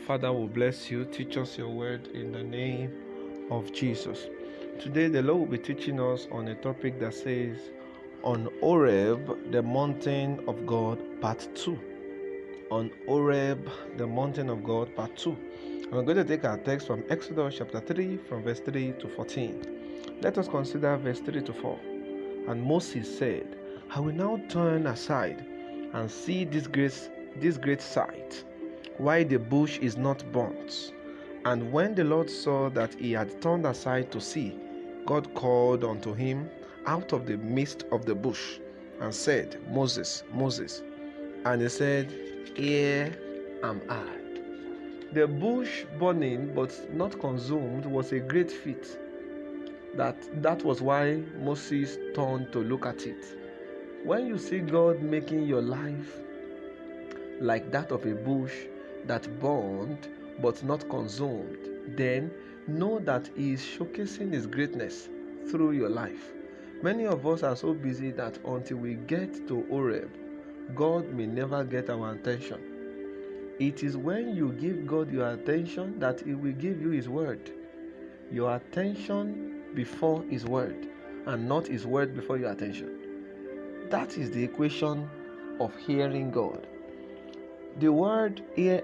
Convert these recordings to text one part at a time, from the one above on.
Father will bless you. Teach us your word in the name of Jesus. Today, the Lord will be teaching us on a topic that says, on HOREB, the mountain of God, part 2. On HOREB, the mountain of God, part 2. And we're going to take our text from Exodus chapter 3, from verse 3 to 14. Let us consider verse 3 to 4. And Moses said, I will now turn aside and see this great sight, why the bush is not burnt. And when the Lord saw that he had turned aside to see, God called unto him out of the midst of the bush, and said, Moses, Moses. And he said, Here am I. The bush burning but not consumed was a great feat. That was why Moses turned to look at it. When you see God making your life like that of a bush that burned but not consumed, then know that he is showcasing his greatness through your life. Many of us are so busy that until we get to HOREB, God may never get our attention. It is when you give God your attention that he will give you his word. Your attention before his word, and not his word before your attention. That is the equation of hearing God. The word here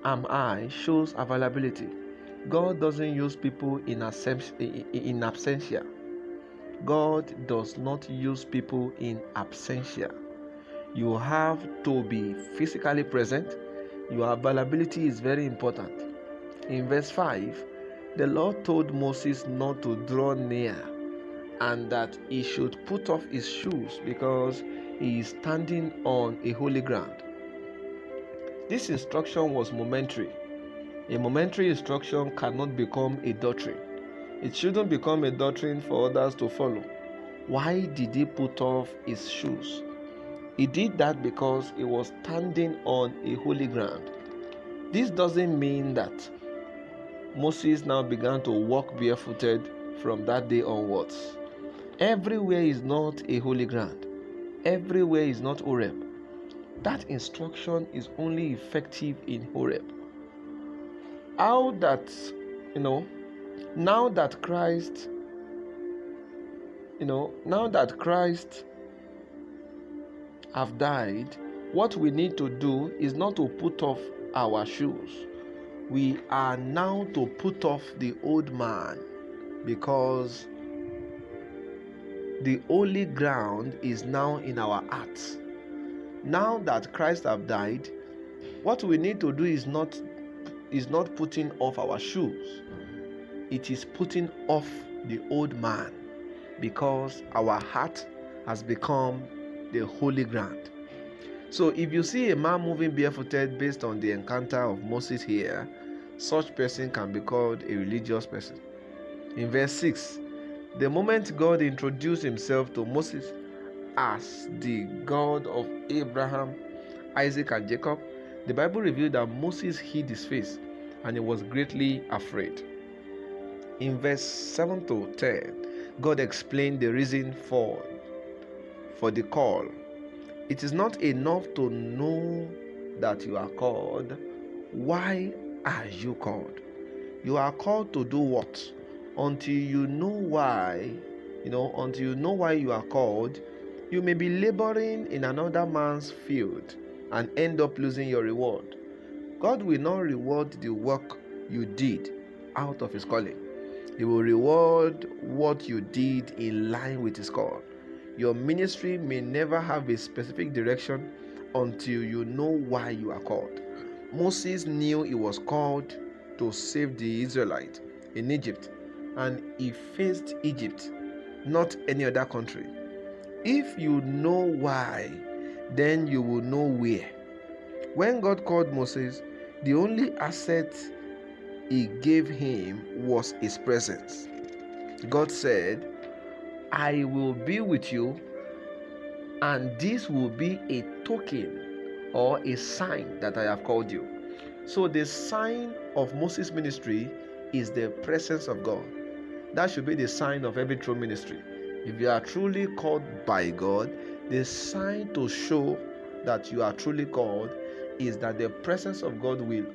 am I shows availability. God doesn't use people in absentia. God does not use people in absentia. You have to be physically present. Your availability is very important. In verse 5, the Lord told Moses not to draw near and that he should put off his shoes because he is standing on a holy ground. This instruction was momentary. A momentary instruction cannot become a doctrine. It shouldn't become a doctrine for others to follow. Why did he put off his shoes? He did that because he was standing on a holy ground. This doesn't mean that Moses now began to walk barefooted from that day onwards. Everywhere is not a holy ground. Everywhere is not HOREB. That instruction is only effective in HOREB. Now that Christ have died, what we need to do is not to put off our shoes. We are now to put off the old man, because the holy ground is now in our hearts. Now that Christ have died, what we need to do is not putting off our shoes. It is putting off the old man, because our heart has become the holy ground. So if you see a man moving barefooted based on the encounter of Moses here, such person can be called a religious person. In verse 6, the moment God introduced himself to Moses as the God of Abraham, Isaac, and Jacob, the Bible revealed that Moses hid his face and he was greatly afraid. In verse 7 to 10, God explained the reason for the call. It is not enough to know that you are called. Why are you called? You are called to do what? Until you know why you are called, you may be laboring in another man's field and end up losing your reward. God will not reward the work you did out of his calling. He will reward what you did in line with his call. Your ministry may never have a specific direction until you know why you are called. Moses knew he was called to save the Israelites in Egypt, and he faced Egypt, not any other country. If you know why, then you will know where. When God called Moses, the only asset he gave him was his presence. God said, I will be with you, and this will be a token or a sign that I have called you. So the sign of Moses' ministry is the presence of God. That should be the sign of every true ministry. If you are truly called by God, the sign to show that you are truly called is that the presence of God will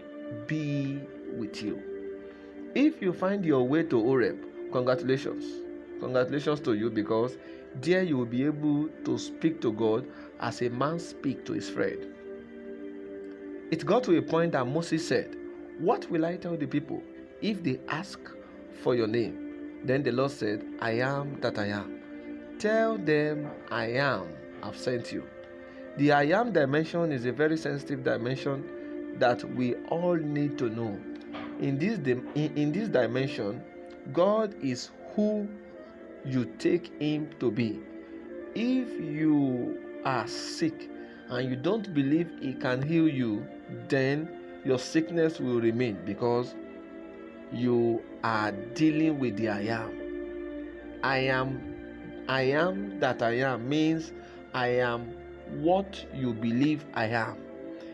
be with you. If you find your way to HOREB, congratulations. Congratulations to you, because there you will be able to speak to God as a man speaks to his friend. It got to a point that Moses said, "What will I tell the people if they ask for your name?" Then the Lord said, "I am that I am. Tell them I am, I've sent you." The I am dimension is a very sensitive dimension that we all need to know. In this dimension, God is who you take him to be. If you are sick and you don't believe he can heal you, then your sickness will remain, because you are dealing with the I am. I am that I am means I am what you believe I am.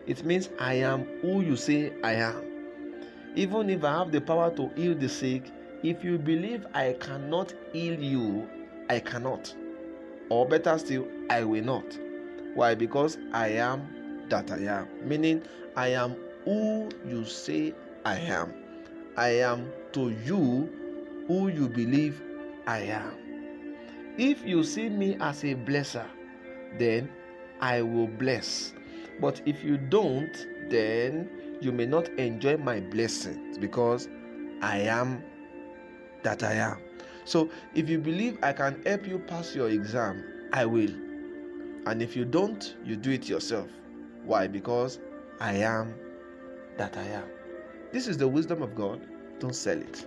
It means I am who you say I am. Even if I have the power to heal the sick, if you believe I cannot heal you, I cannot. Or better still, I will not. Why? Because I am that I am. Meaning, I am who you say I am. I am to you who you believe I am. If you see me as a blesser, then I will bless. But if you don't, then you may not enjoy my blessings, because I am that I am. So if you believe I can help you pass your exam, I will. And if you don't, you do it yourself. Why? Because I am that I am. This is the wisdom of God. Don't sell it.